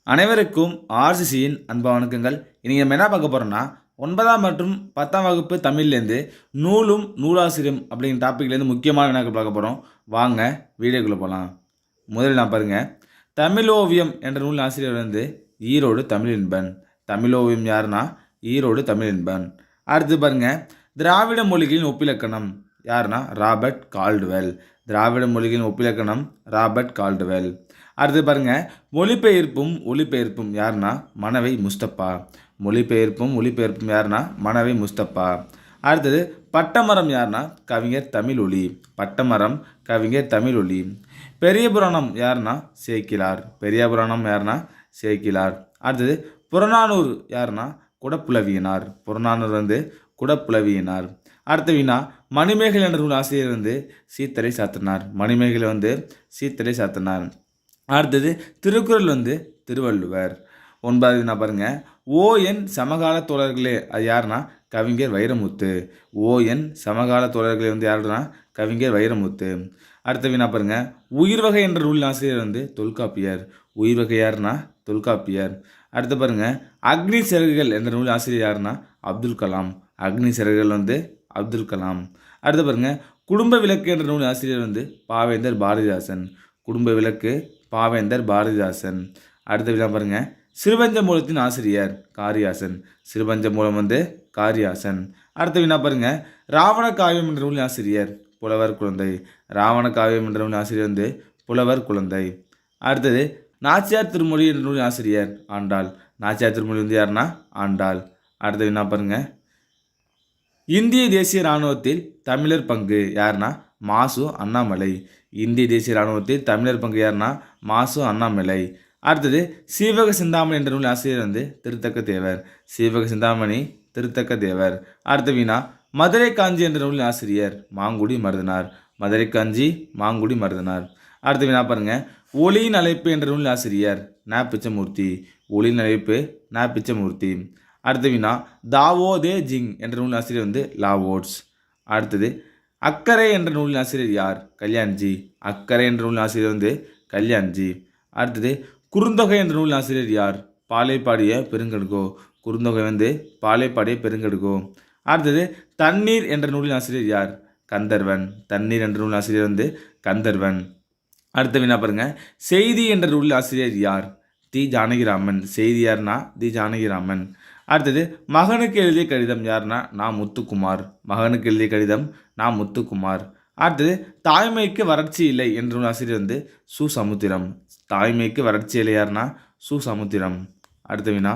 அனைவருக்கும் ஆர்சிசியின் அன்பு வணக்கங்கள். இன்னைக்கு நம்ம என்ன பார்க்க போறோம்னா 9ஆம் மற்றும் 10ஆம் வகுப்பு தமிழ்லேருந்து நூலும் நூலாசிரியம் அப்படிங்கிற டாப்பிக்லேருந்து முக்கியமான வினாக்கள் பார்க்க போகிறோம். வாங்க வீடியோக்குள்ளே போகலாம். முதலில் நான் பாருங்க, தமிழ் ஓவியம் என்ற நூல் ஆசிரியர் வந்து ஈரோடு தமிழின்பன். தமிழ் ஓவியம் யாருன்னா ஈரோடு தமிழின்பன். அடுத்து பாருங்க, திராவிட மொழிகளின் ஒப்பிலக்கணம் யாருன்னா ராபர்ட் கால்டுவெல். திராவிட மொழிகளின் ஒப்பிலக்கணம் ராபர்ட் கால்டுவெல். அடுத்து பாருங்க, ஒளிபெயர்ப்பும் யாருன்னா மனவை முஸ்தபா. ஒளிபெயர்ப்பும் யாருன்னா மனவை முஸ்தபா. அடுத்தது பட்டமரம் யாருன்னா கவிஞர் தமிழொலி. கவிஞர் தமிழொலி. பெரிய புராணம் யாருன்னா சேக்கிலார். அடுத்தது புறநானூறு யாருன்னா குடப்புலவியனார். குடப்புலவியனார். அடுத்த வினா, மணிமேகலை என்ற நூல் ஆசிரியர் வந்து சீத்தலை சாத்தனார். அடுத்தது திருக்குறள் வந்து திருவள்ளுவர். 9வது வினா பாருங்க, ஓஎன் சமகால தோழர்களே அது யாருன்னா கவிஞர் வைரமுத்து. சமகால தோழர்களே வந்து யாருன்னா கவிஞர் வைரமுத்து. அடுத்த வினா பாருங்க, உயிர்வகை என்ற நூல் ஆசிரியர் வந்து தொல்காப்பியர். யாருன்னா தொல்காப்பியர். அடுத்து பாருங்க, அக்னி சிறகுகள் என்ற நூல் ஆசிரியர் யாருன்னா அப்துல் கலாம். அடுத்து பாருங்க, குடும்ப விளக்கு என்ற நூல் ஆசிரியர் வந்து பாவேந்தர் பாரதிதாசன். அடுத்த வினா பாருங்க, சிறுபஞ்ச மூலத்தின் ஆசிரியர் காரியாசன். அடுத்த வினா பாருங்க, ராவண காவியம் என்ற நூலின் ஆசிரியர் புலவர் குழந்தை. அடுத்தது நாச்சியார் திருமொழி என்ற நூலின் ஆசிரியர் ஆண்டாள். வந்து யாருன்னா ஆண்டாள். அடுத்த வினா பாருங்க, இந்திய தேசிய இராணுவத்தில் தமிழர் பங்கு யாருன்னா மாசு அண்ணாமலை. யாருன்னா அடுத்தது சீவக சிந்தாமணி என்ற நூல் ஆசிரியர் வந்து திருத்தக்க தேவர். அடுத்த வினா, மதுரை காஞ்சி என்ற நூலின் ஆசிரியர் மாங்குடி மருதனார். அடுத்த வினா பாருங்க, ஒளியின் அழைப்பு என்ற நூலின் ஆசிரியர் ந. பிச்சமூர்த்தி. அடுத்த வினா, தாவோ தே ஜிங் என்ற நூல் ஆசிரியர் வந்து லாவோட்ஸ். அடுத்தது அக்கறை என்ற நூலின் ஆசிரியர் யார்? கல்யாண்ஜி. அடுத்தது குறுந்தொகை என்ற நூலின் ஆசிரியர் யார்? பாலைப்பாடிய பெருங்கடுகோ. அடுத்தது தண்ணீர் என்ற நூலின் ஆசிரியர் யார்? கந்தர்வன். அடுத்த வினா பாருங்க, செய்தி என்ற நூலின் ஆசிரியர் யார்? தி. ஜானகிராமன். அடுத்தது மகனுக்கு எழுதிய கடிதம் யாருன்னா நா. முத்துக்குமார். அடுத்தது தாய்மைக்கு வறட்சி இல்லை என்ற நூல் ஆசிரியர் வந்து சுசமுத்திரம். அடுத்த வினா,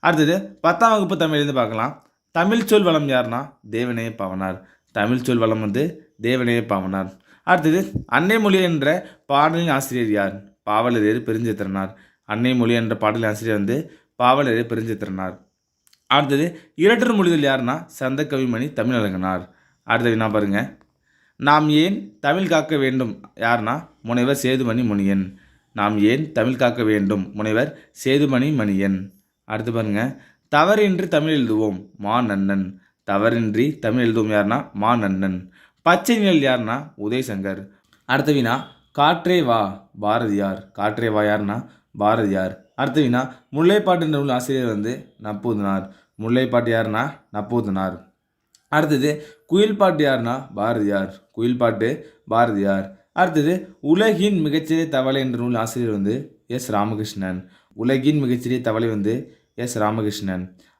அடுத்தது 10ஆம் வகுப்பு தமிழ்லேருந்து பார்க்கலாம். தமிழ் சொல் வளம் யாருன்னா தேவநேய பாவனார். அடுத்தது அன்னை மொழி என்ற பாடலின் ஆசிரியர் யார்? பாவலரேறு பெருஞ்சித்திரனார். அடுத்தது இரட்டர் மொழிகள் யாருன்னா சந்த கவிமணி தமிழழகனார். அடுத்த வினா பாருங்க, நாம் ஏன் தமிழ் காக்க வேண்டும் யாருன்னா முனைவர் சேதுமணி மணியன். அடுத்து பாருங்க, தவறின்றி தமிழ் எழுதுவோம் யாருன்னா மா நன்னன். பச்சை நிழல் யாருன்னா உதயசங்கர். அடுத்த வினா, காற்றே வா யாருன்னா பாரதியார். அடுத்த வினா, முல்லைப்பாட்டு என்ற நூல் ஆசிரியர் வந்து நப்பூதனார். அடுத்தது குயில் பாட்டு யாருன்னா பாரதியார். அடுத்தது உலகின் மிகச்சிறிய தவளை என்ற நூல் ஆசிரியர் வந்து எஸ். ராமகிருஷ்ணன்.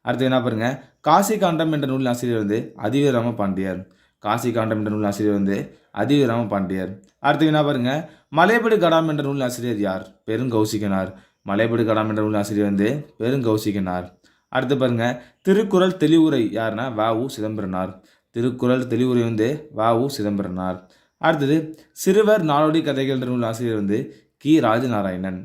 அடுத்து என்ன பாருங்க, காசி காண்டம் என்ற நூல் ஆசிரியர் வந்து அதிவீரராம பாண்டியர். அடுத்து என்ன பாருங்க, மலையபடு கடாம் என்ற நூல் ஆசிரியர் யார்? பெருங்கௌசிகனார். அடுத்து பாருங்க, திருக்குறள் தெளிவுரை யாருன்னா வ.உ. சிதம்பரனார். அடுத்தது சிறுவர் நாடோடி கதைகள் என்ற நூல் ஆசிரியர் வந்து கி. ராஜநாராயணன்.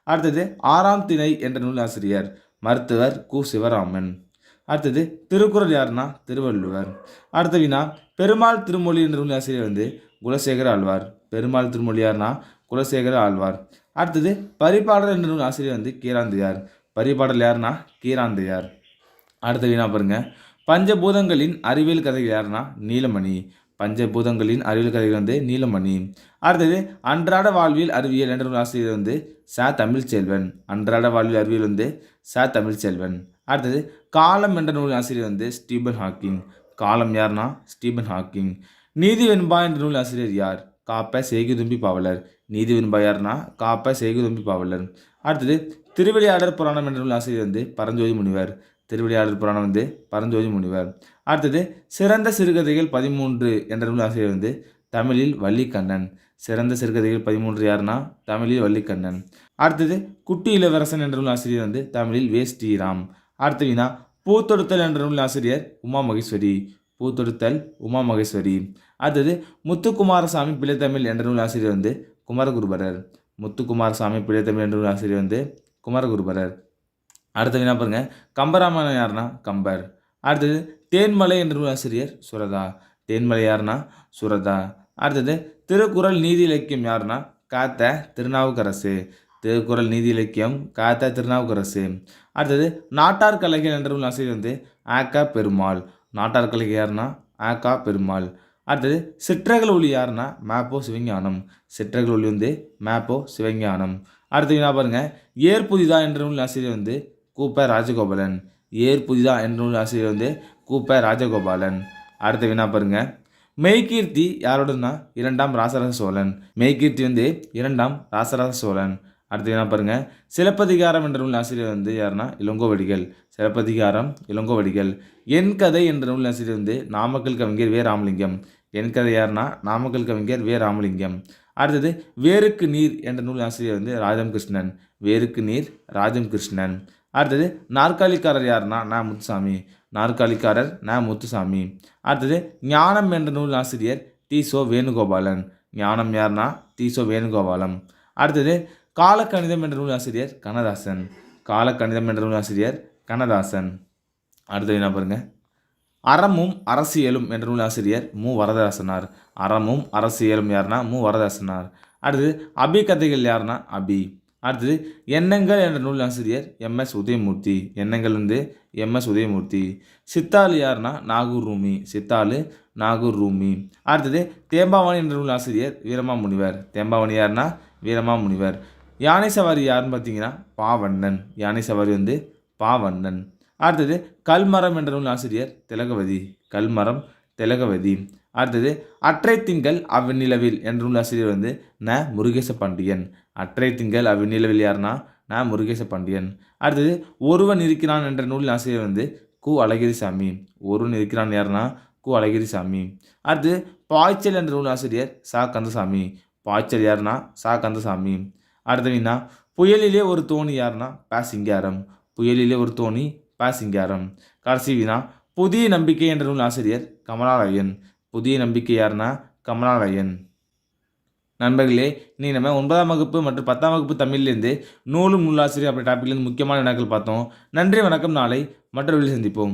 அடுத்தது 6ஆம் திணை என்ற நூல் ஆசிரியர் மருத்துவர் கு. சிவராமன். அடுத்தது திருக்குறள் யாருன்னா திருவள்ளுவர். அடுத்த வினா, பெருமாள் திருமொழி என்ற நூல் ஆசிரியர் வந்து குலசேகர ஆழ்வார். அடுத்தது பரிபாடல் என்ற நூல் ஆசிரியர் வந்து கீராந்தையார். அடுத்த வினா பாருங்க, பஞ்சபூதங்களின் அறிவியல் கதைகள் யாருன்னா நீலமணி. பஞ்சபூதங்களின் அறிவியல் கதைகள் வந்து நீலமணி. அடுத்தது அன்றாட வாழ்வியல் அறிவியல் என்ற நூல் ஆசிரியர் வந்து ச. தமிழ்ச்செல்வன். அன்றாட வாழ்வியல் அறிவியல் வந்து ச. தமிழ்ச்செல்வன். அடுத்தது காலம் என்ற நூல் ஆசிரியர் வந்து ஸ்டீபன் ஹாக்கிங். காலம் யார்னா ஸ்டீபன் ஹாக்கிங். நீதி வெண்பா என்ற நூல் ஆசிரியர் யார்? காப்ப செய்குதும்பி பாவலர். நீதி வெண்பா யார்னா காப்ப செய்குதும்பி பாவலர். அடுத்தது திருவிளையாடற் புராணம் என்ற நூல் ஆசிரியர் வந்து பரஞ்சோதி முனிவர். திருவிளையாடற் புராணம் வந்து பரஞ்சோதி முனிவர். அடுத்தது சிறந்த சிறுகதைகள் 13 என்ற நூல் ஆசிரியர் வந்து தமிழில் வள்ளிக்கண்ணன். சிறந்த சிறுகதைகள் 13 யாருன்னா தமிழில் வள்ளிக்கண்ணன். அடுத்தது குட்டி இளவரசன் என்ற நூல் ஆசிரியர் வந்து தமிழில் வே. ஸ்ரீராம். அடுத்த வினா பூத்தொடுத்தல் என்ற நூல் ஆசிரியர் உமா மகேஸ்வரி. பூத்தொடுத்தல் உமா மகேஸ்வரி. அடுத்தது முத்துக்குமாரசாமி பிள்ளைத்தமிழ் என்ற நூல் ஆசிரியர் வந்து குமரகுருபரர். முத்துக்குமாரசாமி பிள்ளைத்தமிழ் என்ற நூல் ஆசிரியர் வந்து குமரகுருபரர். அடுத்த வினா பாருங்க, கம்பராமாயணம் யாருன்னா கம்பர். அடுத்தது தேன்மலை என்ற நூல் ஆசிரியர் சுரதா. தேன்மலை யாருன்னா சுரதா. அடுத்தது திருக்குறள் நீதி இலக்கியம் யாருன்னா காத்த திருநாவுக்கரசு. திருக்குறள் நீதி இலக்கியம் காத்த திருநாவுக்கரசு. அடுத்தது நாட்டார் கலைகள் என்ற நூல் ஆசிரியர் வந்து ஆக்கா பெருமாள். நாட்டார் கலைகள் யாருன்னா ஆக்கா பெருமாள். அடுத்தது சிற்றகல் ஒளி யாருன்னா மேப்போ சிவஞானம். சிற்றகல் ஒளி வந்து மேப்போ சிவஞானம். அடுத்த வினா பாருங்க, ஏர் புதிதா என்ற நூல் ஆசிரியர் வந்து கூப்ப ராஜகோபாலன். ஏர் புதிதா என்ற நூல் ஆசிரியர் வந்து கூப்ப ராஜகோபாலன். அடுத்த வினா பாருங்க, மெய்கீர்த்தி யாரோடனா இரண்டாம் ராசராச சோழன். மெய்கீர்த்தி வந்து இரண்டாம் ராசராச சோழன். அடுத்த வினா பாருங்க, சிலப்பதிகாரம் என்ற நூல் ஆசிரியர் வந்து யாருன்னா இளங்கோவடிகள். சிலப்பதிகாரம் இளங்கோவடிகள். என் கதை என்ற நூல் ஆசிரியர் வந்து நாமக்கல் கவிஞர் வே. ராமலிங்கம். என் கதை யாருன்னா நாமக்கல் கவிஞர் வே. ராமலிங்கம். அடுத்தது வேருக்கு நீர் என்ற நூல் ஆசிரியர் வந்து ராஜம் கிருஷ்ணன். வேருக்கு நீர் ராஜம் கிருஷ்ணன். அடுத்தது நாற்காலிக்காரர் யாருன்னா ந. முத்துசாமி. நாற்காலிக்காரர் ந. முத்துசாமி. அடுத்தது ஞானம் என்ற நூல் ஆசிரியர் தி. சோ. வேணுகோபாலன். ஞானம் யாருன்னா தி. சோ. வேணுகோபாலம். அடுத்தது காலக்கணிதம் என்ற நூல் ஆசிரியர் கண்ணதாசன். காலக்கணிதம் என்ற நூல் ஆசிரியர் கண்ணதாசன். அடுத்தது என்ன பாருங்க, அறமும் அரசியலும் என்ற நூல் ஆசிரியர் மு. வரதராசனார். அறமும் அரசியலும் யாருன்னா மு. வரதராசனார். அடுத்தது அபிகதைகள் யாருன்னா அபி. அடுத்தது எண்ணங்கள் என்ற நூல் ஆசிரியர் எம்.எஸ். உதயமூர்த்தி. எண்ணங்கள் வந்து எம்.எஸ். உதயமூர்த்தி. சித்தாளு யாருன்னா நாகூர் ரூமி. சித்தாளு நாகூர் ரூமி. அடுத்தது தேம்பாவணி என்ற நூல் ஆசிரியர் வீரமாமுனிவர். தேம்பாவணி யாருன்னா வீரமாமுனிவர். யானை சவாரி யாருன்னு பார்த்தீங்கன்னா பாவண்ணன். யானை சவாரி வந்து பாவண்ணன். அடுத்தது கல்மரம் என்ற நூல் ஆசிரியர் திலகவதி. கல்மரம் திலகவதி. அடுத்தது அற்றை திங்கள் அவ்விநிலவில் என்ற நூல் ஆசிரியர் வந்து ந. முருகேச பாண்டியன். அற்றை திங்கள் அவ்விநிலவில் யாருன்னா ந. முருகேச பாண்டியன். அடுத்தது ஒருவன் இருக்கிறான் என்ற நூலின் ஆசிரியர் வந்து கு. அழகிரிசாமி. ஒருவன் இருக்கிறான் யாருன்னா கு. அழகிரிசாமி. அடுத்தது பாய்ச்சல் என்ற நூல் ஆசிரியர் ச. கந்தசாமி. பாய்ச்சல் யாருன்னா ச. கந்தசாமி. அடுத்தவீனா புயலிலே ஒரு தோணி யாருன்னா ப. சிங்காரம். புயலிலே ஒரு தோணி ப. சிங்காரம். கடைசி வினா புதிய நம்பிக்கை என்ற நூல் ஆசிரியர் கமலாலயன். புதிய நம்பிக்கை யாருன்னா கமலாலயன். நண்பர்களே, இனி நம்ம 9ஆம் வகுப்பு மற்றும் 10ஆம் வகுப்பு தமிழ்லேருந்து நூலும் நூலாசிரியர் அப்படி டாப்பிக்லேருந்து முக்கியமான வினாக்கள் பார்த்தோம். நன்றி, வணக்கம். நாளை மற்ற வீடியோவில் சந்திப்போம்.